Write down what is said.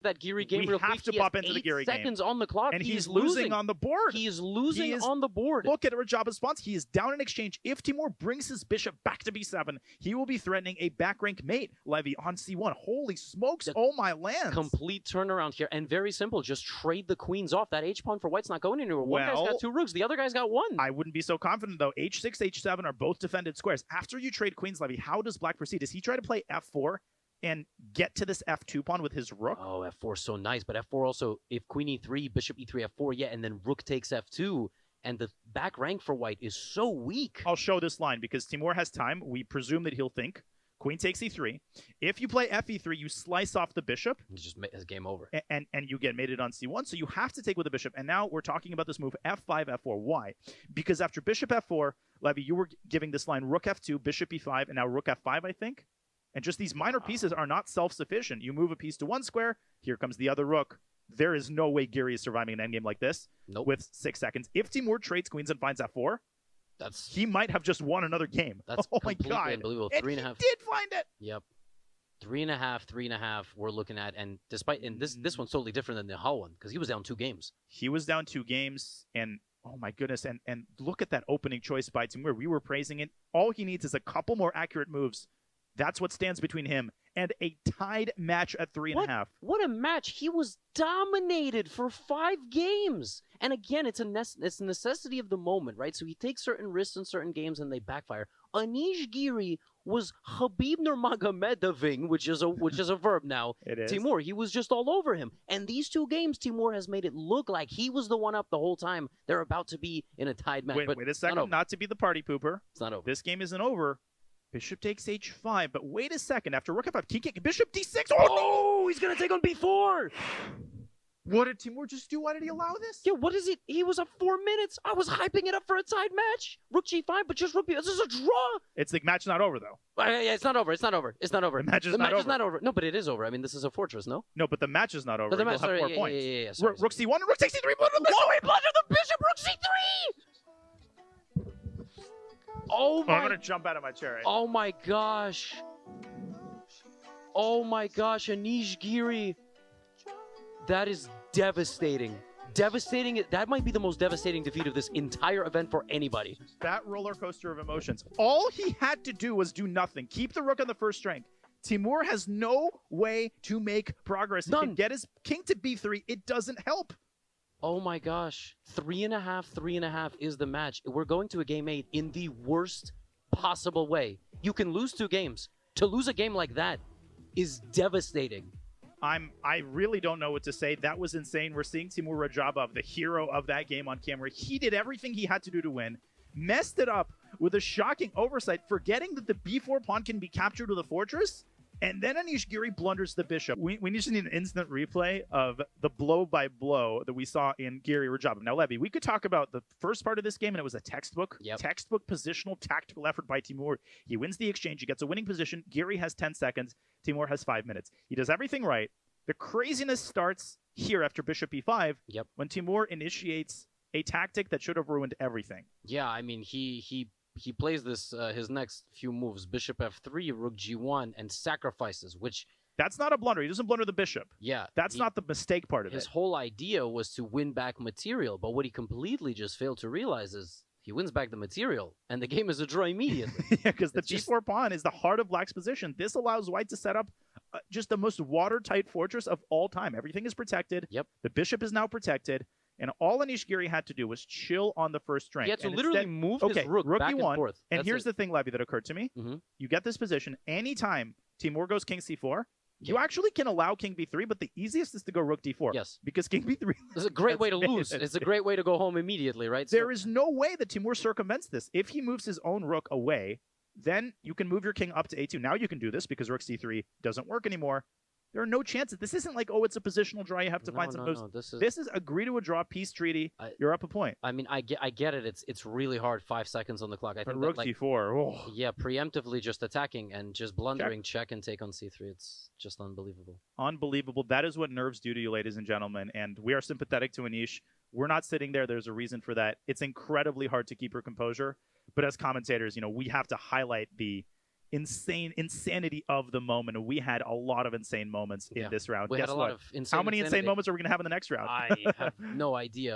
that Giri game we real have quick. to He pop has into the 8 Giri game. seconds on the clock. And he's losing on the board. He is losing on the board. Look at Rajaba's response. He is down in exchange. If Timur brings his bishop back to b7, he will be threatening a back rank mate, Levy, on c1. Holy smokes, oh my lands. Complete turnaround here, and very simple. Just trade the queens off. That h-pawn for white's not going anywhere. One guy's got 2 rooks, the other guy's got 1. I wouldn't be so confident, though. h6, h7 are both defended squares. After you trade queens, Levy, how does black proceed? Does he try to play f4 and get to this f2 pawn with his rook? Oh, f4 is so nice, but f4 also, if queen e3, bishop e3, f4, yeah, and then rook takes f2, and the back rank for white is so weak. I'll show this line because Timur has time. We presume that he'll think. Queen takes e3. If you play fe3, you slice off the bishop. It just is game over. And you get mated on c1, so you have to take with the bishop. And now we're talking about this move f5, f4. Why? Because after bishop f4, Levy, you were giving this line rook f2, bishop e5, and now rook f5, I think. And just these minor pieces are not self-sufficient. You move a piece to one square, here comes the other rook. There is no way Giri is surviving an endgame like this with 6 seconds. If Timur trades queens and finds f4, he might have just won another game. That's oh my God. Unbelievable. And 3.5. he did find it. Yep. 3.5 we're looking at, and this one's totally different than the Hull one, because he was down 2 games. He was down 2 games, and oh my goodness, and look at that opening choice by Timur. We were praising it. All he needs is a couple more accurate moves. That's what stands between him and a tied match at 3.5. What a match. He was dominated for 5 games. And again, it's a necessity of the moment, right? So he takes certain risks in certain games and they backfire. Anish Giri was Khabib Nurmagomedoving, which is a verb now. It is. Timur, he was just all over him. And these 2 games, Timur has made it look like he was the one up the whole time. They're about to be in a tied match. Wait a second, not to be the party pooper. It's not over. This game isn't over. Bishop takes h5, but wait a second. After rook f5, king, bishop d6. Oh, no! He's going to take on b4. What did Timur just do? Why did he allow this? Yeah, what is it? He was up 4 minutes. I was hyping it up for a tied match. Rook g5, but just rook b. This is a draw. It's the match not over, though. Yeah, it's not over. It's not over. It's not over. The match is not over. No, but it is over. I mean, this is a fortress, no? No, but the match is not over. But the match, have 4 points. Yeah, rook c1, rook takes c3. Whoa, he blundered the bishop. Rook c3. Oh my! I'm gonna jump out of my chair. Right? Oh my gosh! Oh my gosh, Anish Giri. That is devastating. Devastating. That might be the most devastating defeat of this entire event for anybody. That roller coaster of emotions. All he had to do was do nothing. Keep the rook on the first rank. Timur has no way to make progress. He can get his king to b3. It doesn't help. Oh my gosh. 3.5 is the match. We're going to a game 8 in the worst possible way. You can lose 2 games. To lose a game like that is devastating. I really don't know what to say. That was insane. We're seeing Timur Rajabov, the hero of that game, on camera. He did everything he had to do to win. Messed it up with a shocking oversight, forgetting that the b4 pawn can be captured with a fortress. And then Anish Giri blunders the bishop. We just need an instant replay of the blow-by-blow that we saw in Giri Rajabov. Now, Levy, we could talk about the first part of this game, and it was a textbook positional tactical effort by Timur. He wins the exchange. He gets a winning position. Giri has 10 seconds. Timur has 5 minutes. He does everything right. The craziness starts here after bishop e5 when Timur initiates a tactic that should have ruined everything. Yeah, I mean, he plays this his next few moves, bishop f3, rook g1, and sacrifices, which... That's not a blunder. He doesn't blunder the bishop. Yeah. That's not the mistake part of it. His whole idea was to win back material, but what he completely just failed to realize is he wins back the material, and the game is a draw immediately. Yeah, because the b4 pawn is the heart of black's position. This allows white to set up just the most watertight fortress of all time. Everything is protected. Yep. The bishop is now protected. And all Anish Giri had to do was chill on the first rank. He had to literally move his rook back and forth. And here's the thing, Levy, that occurred to me. You get this position. Anytime Timur goes king c4, you actually can allow king b3, but the easiest is to go rook d4. Yes. Because king b3... It's a great way to lose. It's a great way to go home immediately, right? There is no way that Timur circumvents this. If he moves his own rook away, then you can move your king up to a2. Now you can do this because rook c3 doesn't work anymore. There are no chances. This isn't like, oh, it's a positional draw. You have to find some moves. No. This is agree to a draw, peace treaty. You're up a point. I mean, I get it. It's really hard. 5 seconds on the clock. I think rook c4. Oh. Yeah, preemptively just attacking and just blundering, check and take on c3. It's just unbelievable. Unbelievable. That is what nerves do to you, ladies and gentlemen. And we are sympathetic to Anish. We're not sitting there. There's a reason for that. It's incredibly hard to keep your composure. But as commentators, we have to highlight the insanity of the moment. And we had a lot of insane moments in this round. We Guess had a what? lot of insane How many insane insanity. moments are we going to have in the next round? I have no idea.